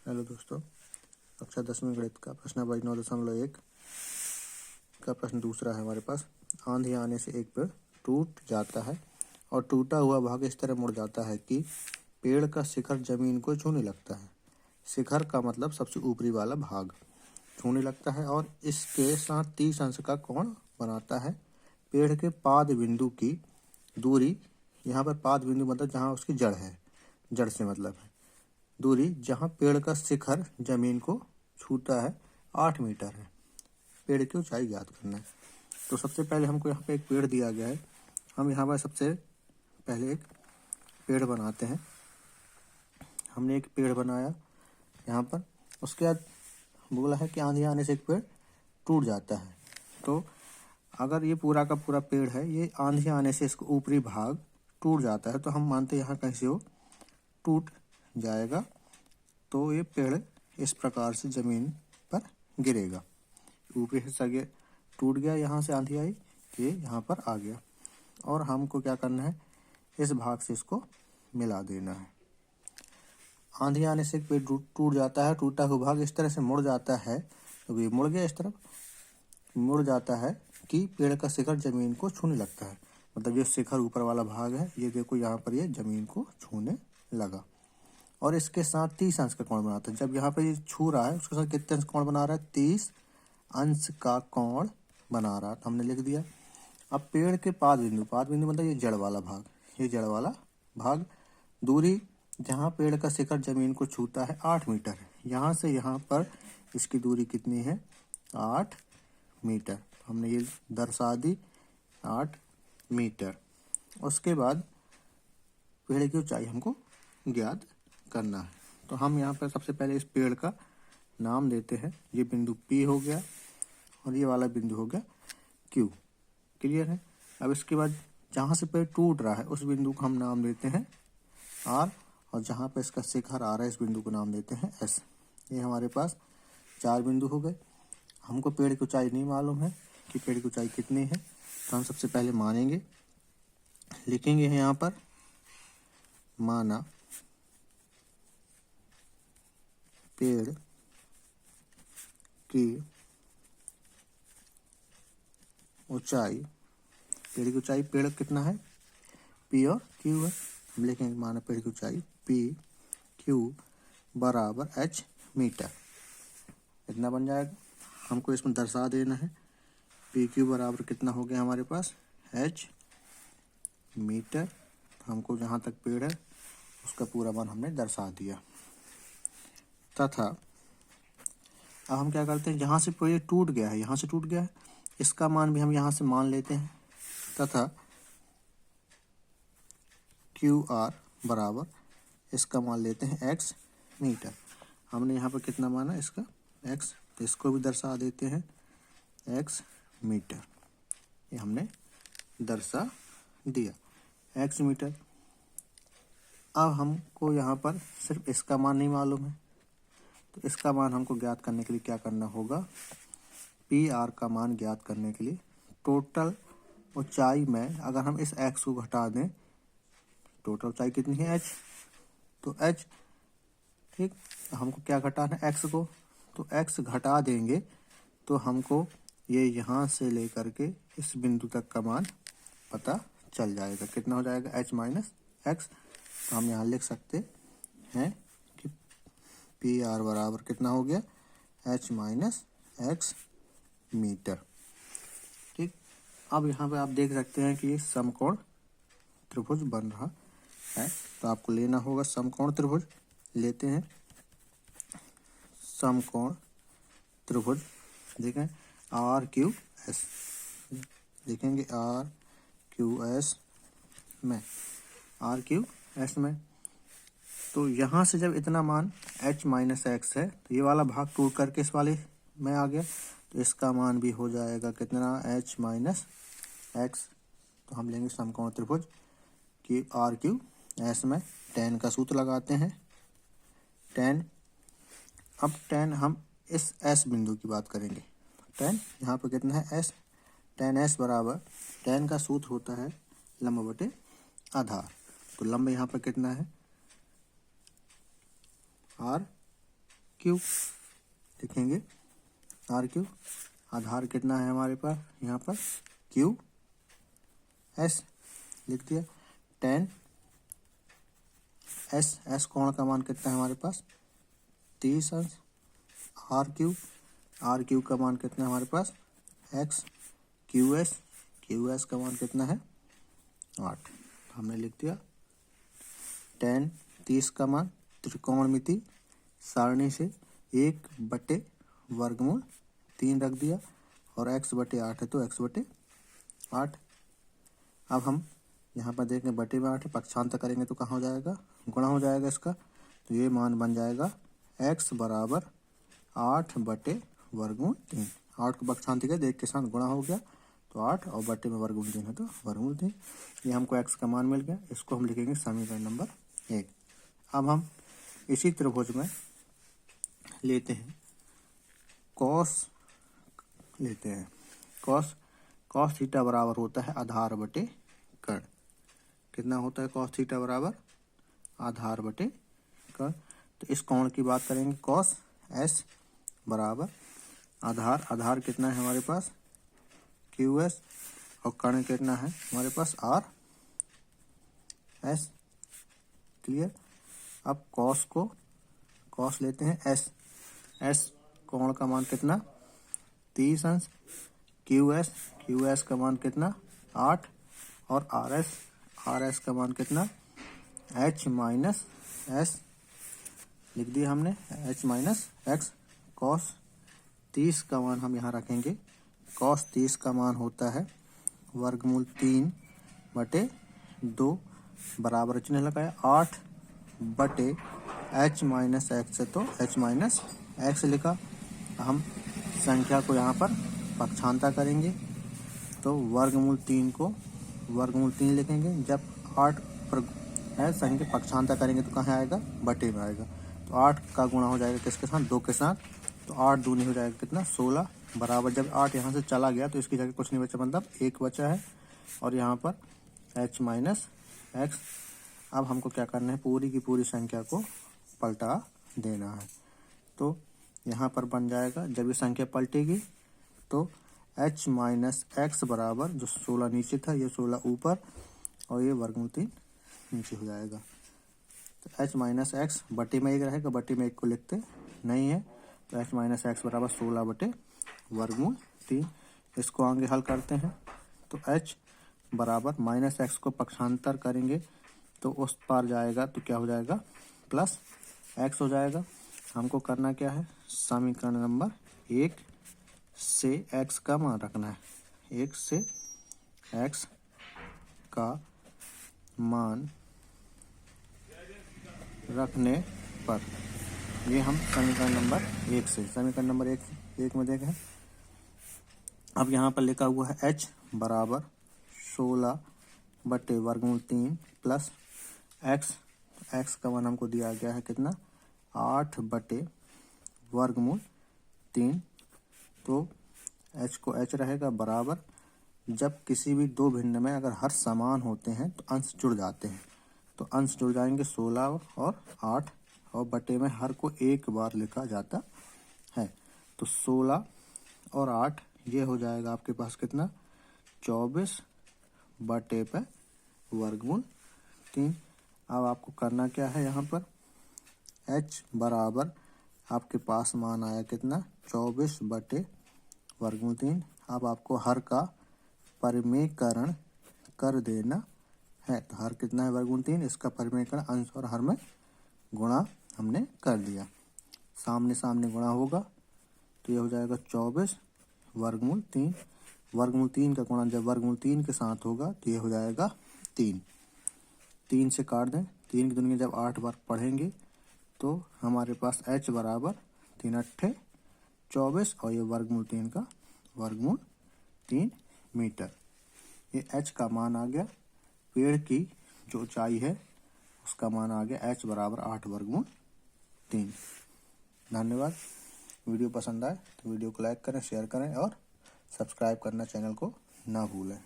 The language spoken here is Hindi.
हेलो दोस्तों, कक्षा 10वीं गणित का प्रश्न नंबर 9.1 का प्रश्न दूसरा है हमारे पास। आंधी आने से एक पेड़ टूट जाता है और टूटा हुआ भाग इस तरह मुड़ जाता है कि पेड़ का शिखर जमीन को छूने लगता है। शिखर का मतलब सबसे ऊपरी वाला भाग छूने लगता है और इसके साथ 30 अंश का कोण बनाता है। पेड़ के पाद बिंदु की दूरी, यहाँ पर पाद बिंदु मतलब जहाँ उसकी जड़ है, जड़ से मतलब है दूरी, जहाँ पेड़ का शिखर जमीन को छूता है 8 मीटर है। पेड़ की ऊंचाई ज्ञात करना है। तो सबसे पहले हमको यहाँ पे एक पेड़ दिया गया है। हम यहाँ पर सबसे पहले एक पेड़ बनाते हैं। हमने एक पेड़ बनाया यहाँ पर। उसके बाद बोला है कि आंधी आने से एक पेड़ टूट जाता है। तो अगर ये पूरा का पूरा पेड़ है, ये आंधी आने से इसका ऊपरी भाग टूट जाता है, तो हम मानते हैं यहाँ कहीं से वो टूट जाएगा। तो ये पेड़ इस प्रकार से जमीन पर गिरेगा। ऊपरी हिस्सा टूट गया, यहाँ से आंधी आई, ये यहाँ पर आ गया और हमको क्या करना है, इस भाग से इसको मिला देना है। आंधी आने से पेड़ टूट जाता है, टूटा हुआ भाग इस तरह से मुड़ जाता है, तो ये मुड़ गया, इस तरफ मुड़ जाता है कि पेड़ का शिखर जमीन को छूने लगता है। मतलब जो शिखर ऊपर वाला भाग है, ये देखो यहाँ पर ये जमीन को छूने लगा और इसके साथ 30 अंश का कोण बनाता है। जब यहाँ पे ये छू रहा है, उसके साथ कितने अंश कोण बना रहा है, 30 अंश का कोण बना रहा है। तो हमने लिख दिया। अब पेड़ के पाद बिंदु मतलब ये जड़ वाला भाग, ये जड़ वाला भाग, दूरी जहाँ पेड़ का शिखर जमीन को छूता है 8 मीटर है। यहाँ से यहाँ पर इसकी दूरी कितनी है, 8 मीटर। हमने ये दर्शा दी, 8 मीटर। उसके बाद पेड़ की ऊंचाई हमको ज्ञात करना है। तो हम यहाँ पर सबसे पहले इस पेड़ का नाम देते हैं। ये बिंदु P हो गया और ये वाला बिंदु हो गया Q। क्लियर है। अब इसके बाद जहाँ से पेड़ टूट रहा है उस बिंदु को हम नाम देते हैं R, और जहाँ पर इसका शिखर आ रहा है इस बिंदु को नाम देते हैं S। ये हमारे पास 4 बिंदु हो गए। हमको पेड़ की ऊंचाई नहीं मालूम है कि पेड़ की ऊंचाई कितनी है, तो हम सबसे पहले मानेंगे, लिखेंगे यहाँ पर माना पेड़ की ऊंचाई, पेड़ की ऊंचाई, पेड़ कितना है, P और Q है। हम लिखेंगे माना पेड़ की ऊंचाई PQ बराबर H मीटर। इतना बन जाएगा। हमको इसमें दर्शा देना है। PQ बराबर कितना हो गया हमारे पास, H मीटर। हमको जहाँ तक पेड़ है उसका पूरा मान हमने दर्शा दिया। तथा अब हम क्या करते हैं, जहाँ से पेड़ टूट गया है, यहाँ से टूट गया है, इसका मान भी हम यहाँ से मान लेते हैं। तथा QR बराबर इसका मान लेते हैं X मीटर। हमने यहाँ पर कितना माना, इसका X, तो इसको भी दर्शा देते हैं X मीटर। ये हमने दर्शा दिया X मीटर। अब हमको यहाँ पर सिर्फ इसका मान नहीं मालूम है, तो इसका मान हमको ज्ञात करने के लिए क्या करना होगा, PR का मान ज्ञात करने के लिए टोटल ऊंचाई में अगर हम इस X को घटा दें, टोटल ऊंचाई कितनी है, H, तो H, ठीक, हमको क्या घटाना है, X को, तो X घटा देंगे तो हमको ये यहाँ से लेकर के इस बिंदु तक का मान पता चल जाएगा। कितना हो जाएगा, H माइनस X। तो हम यहाँ लिख सकते हैं कि PR बराबर कितना हो गया, H माइनस X मीटर। ठीक। अब यहाँ पे आप देख सकते हैं कि ये समकोण त्रिभुज बन रहा है। तो आपको लेना होगा समकोण त्रिभुज। लेते हैं समकोण त्रिभुज, देखें RQS, लिखेंगे RQS में, RQS में। तो यहाँ से जब इतना मान H माइनस X है, तो ये वाला भाग टूट करके इस वाले में आ गया, तो इसका मान भी हो जाएगा कितना, H माइनस X। तो हम लेंगे समकोण त्रिभुज कि RQS में tan का सूत्र लगाते हैं, tan। अब tan हम इस S बिंदु की बात करेंगे। tan यहाँ पर कितना है, S, tan S बराबर, tan का सूत्र होता है लंब बटे आधार। तो लंब यहाँ पर कितना है, R क्यूब लिखेंगे, आर क्यूब। आधार कितना है हमारे पास यहाँ पर, क्यू एस लिख दिया। 10 एस कोण का मान कितना है हमारे पास 30 अंश। आर क्यूब का मान कितना है हमारे पास एक्स। क्यू एस का मान कितना है 8। हमने लिख दिया 10 30 का मान त्रिकोणमिति सारणी से 1/वर्गमूल 3 रख दिया, और x/8 है तो x/8। अब हम यहाँ पर देखें बटे में 8 है, पक्षांतर करेंगे तो कहाँ हो जाएगा, गुणा हो जाएगा इसका, तो ये मान बन जाएगा x बराबर 8/वर्गमूल 3। 8 को पक्षांतर किया, एक के साथ गुणा हो गया तो 8, और बटे में वर्गमूल 3 है तो वर्गमूल 3। ये हमको x का मान मिल गया। इसको हम लिखेंगे समीकरण नंबर 1। अब हम इसी त्रिभुज में लेते हैं कॉस लेते हैं। कॉस थीटा बराबर होता है आधार बटे कर्ण। कितना होता है कॉस थीटा बराबर आधार बटे कर्ण। तो इस कोण की बात करेंगे, कॉस एस बराबर आधार कितना है हमारे पास क्यू एस, और कर्ण कितना है हमारे पास आर एस। क्लियर। अब कॉस लेते हैं एस कोण का मान कितना 30 अंश। क्यू एस का मान कितना 8, और आर एस का मान कितना h माइनस एस लिख दिया हमने, h माइनस एक्स। कॉस 30 का मान हम यहाँ रखेंगे, कॉस 30 का मान होता है वर्गमूल 3/2 बराबर चिन्ह लगाया 8/h माइनस एक्स है तो h माइनस एक्स लिखा। हम संख्या को यहाँ पर पक्षांतर करेंगे तो वर्गमूल 3 को वर्गमूल 3 लिखेंगे। जब 8 पर है संख्या पक्षांतर करेंगे तो कहाँ आएगा, बटे में आएगा। तो 8 का गुणा हो जाएगा किसके साथ, 2 के साथ, तो 8 दूनी हो जाएगा कितना 16 बराबर। जब 8 यहाँ से चला गया तो इसकी जगह कुछ नहीं बचा, मतलब 1 बचा है, और यहाँ पर h माइनस एक्स। अब हमको क्या करना है, पूरी की पूरी संख्या को पलटा देना है। तो यहाँ पर बन जाएगा, जब ये संख्या पलटेगी तो h माइनस एक्स बराबर, जो 16 नीचे था ये 16 ऊपर, और ये वर्गमूल 3 नीचे हो जाएगा। तो h माइनस एक्स बटे में 1 रहेगा, बटे में 1 को लिखते नहीं है, तो h माइनस एक्स बराबर 16/वर्गमूल 3। इसको आगे हल करते हैं तो h बराबर माइनस एक्स को पक्षांतर करेंगे तो उस पार जाएगा तो क्या हो जाएगा, प्लस एक्स हो जाएगा। हमको करना क्या है, समीकरण नंबर 1 से x का मान रखना है। 1 से x का मान रखने पर ये हम समीकरण नंबर 1 से समीकरण नंबर 1 में देखें। अब यहाँ पर लिखा हुआ है h बराबर 16/वर्गमूल 3 प्लस x का मान हमको दिया गया है कितना 8/वर्गमूल 3। तो h को h रहेगा बराबर, जब किसी भी दो भिन्न में अगर हर समान होते हैं तो अंश जुड़ जाते हैं, तो अंश जुड़ जाएंगे 16 और 8, और बटे में हर को एक बार लिखा जाता है। तो 16 और 8 ये हो जाएगा आपके पास कितना 24/वर्गमूल 3। अब आपको करना क्या है, यहाँ पर h बराबर आपके पास मान आया कितना 24/वर्गमूल 3। अब आपको हर का परिमेयकरण कर देना है। तो हर कितना है वर्गमूल 3, इसका परिमेयकरण अंश और हर में गुणा हमने कर दिया। सामने सामने गुणा होगा तो ये हो जाएगा 24/वर्गमूल 3। वर्गमूल 3 का गुणा जब वर्गमूल 3 के साथ होगा तो ये हो जाएगा 3 से काट दें। 3 की दुनिया जब 8 बार पढ़ेंगे तो हमारे पास h बराबर 3×8 = 24, और ये वर्गमूल 3 का वर्गमूल 3 मीटर। ये h का मान आ गया। पेड़ की जो ऊंचाई है उसका मान आ गया h बराबर 8/वर्गमूल 3। धन्यवाद। वीडियो पसंद आए तो वीडियो को लाइक करें, शेयर करें और सब्सक्राइब करना चैनल को ना भूलें।